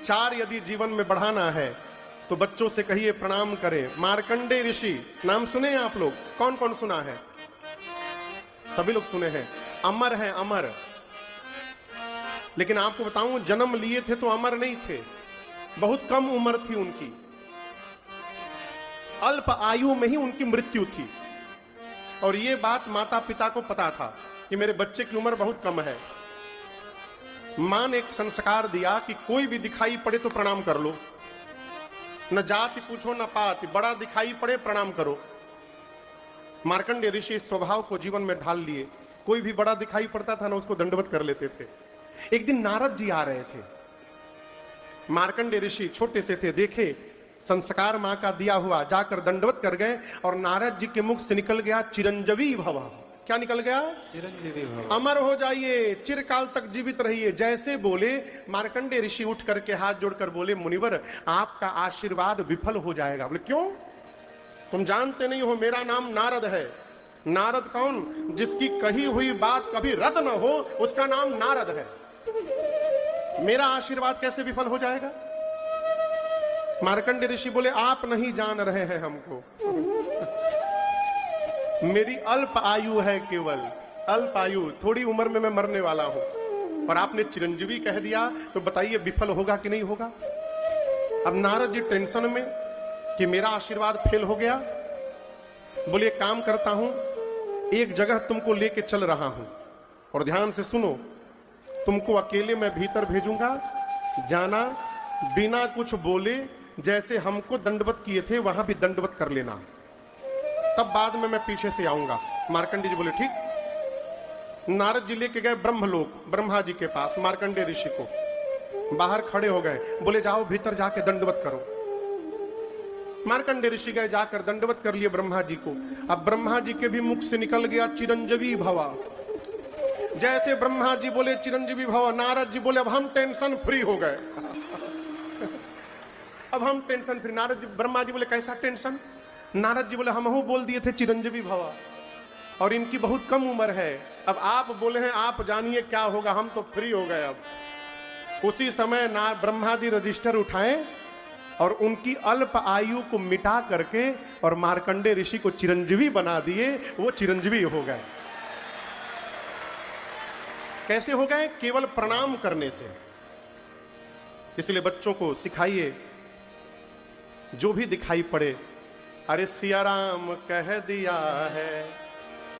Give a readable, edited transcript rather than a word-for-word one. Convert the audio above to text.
विचार यदि जीवन में बढ़ाना है तो बच्चों से कहिए प्रणाम करें। मार्कंडेय ऋषि नाम सुने हैं आप लोग? कौन कौन सुना है? सभी लोग सुने हैं। अमर हैं, अमर। लेकिन आपको बताऊं, जन्म लिए थे तो अमर नहीं थे, बहुत कम उम्र थी उनकी, अल्प आयु में ही उनकी मृत्यु थी। और यह बात माता पिता को पता था कि मेरे बच्चे की उम्र बहुत कम है। मां ने एक संस्कार दिया कि कोई भी दिखाई पड़े तो प्रणाम कर लो, न जाति पूछो न पाति, बड़ा दिखाई पड़े प्रणाम करो। मार्कंडेय ऋषि स्वभाव को जीवन में ढाल लिए। कोई भी बड़ा दिखाई पड़ता था ना, उसको दंडवत कर लेते थे। एक दिन नारद जी आ रहे थे। मार्कंडेय ऋषि छोटे से थे, देखे संस्कार मां का दिया हुआ, जाकर दंडवत कर गए और नारद जी के मुख से निकल गया चिरंजीवी भव। क्या निकल गया? चिरंजीवी भव। अमर हो जाइए, चिरकाल तक जीवित रहिए। जैसे बोले, मार्कंडेय ऋषि उठ करके हाथ जोड़कर बोले, मुनिवर आपका आशीर्वाद विफल हो जाएगा। बोले क्यों? तुम जानते नहीं हो मेरा नाम नारद है। नारद कौन? जिसकी कही हुई बात कभी रद्द न हो, उसका नाम नारद है। मेरा आशीर्वाद कैसे विफल हो जाएगा? मार्कंडेय ऋषि बोले, आप नहीं जान रहे हैं हमको। मेरी अल्प आयु है, केवल अल्प आयु, थोड़ी उम्र में मैं मरने वाला हूं। और आपने चिरंजीवी कह दिया तो बताइए विफल होगा कि नहीं होगा? अब नारद जी टेंशन में कि मेरा आशीर्वाद फेल हो गया। बोले काम करता हूं, एक जगह तुमको लेके चल रहा हूं और ध्यान से सुनो। तुमको अकेले मैं भीतर भेजूंगा, जाना, बिना कुछ बोले जैसे हमको दंडवत किए थे वहां भी दंडवत कर लेना, तब बाद में मैं पीछे से आऊंगा। मार्कंडेय जी बोले ठीक। नारद जी लेके गए ब्रह्मलोक, ब्रह्मा जी के पास मार्कंडेय ऋषि को। बाहर खड़े हो गए, बोले जाओ भीतर जाके दंडवत करो। मार्कंडेय ऋषि गए, जाकर दंडवत कर लिए ब्रह्मा जी को। अब ब्रह्मा जी के भी मुख से निकल गया चिरंजीवी भवा। जैसे ब्रह्मा जी बोले चिरंजीवी भवा, नारद जी बोले अब हम टेंशन फ्री हो गए। अब हम टेंशन फ्री। नारद जी, ब्रह्मा जी बोले कैसा टेंशन? नारद जी बोले हम हो बोल दिए थे चिरंजीवी भवा और इनकी बहुत कम उम्र है। अब आप बोले हैं, आप जानिए क्या होगा, हम तो फ्री हो गए। अब उसी समय ना ब्रह्मा जी रजिस्टर उठाए और उनकी अल्प आयु को मिटा करके और मार्कंडेय ऋषि को चिरंजीवी बना दिए। वो चिरंजीवी हो गए। कैसे हो गए? केवल प्रणाम करने से। इसलिए बच्चों को सिखाइए, जो भी दिखाई पड़े, अरे सिया राम कह दिया है,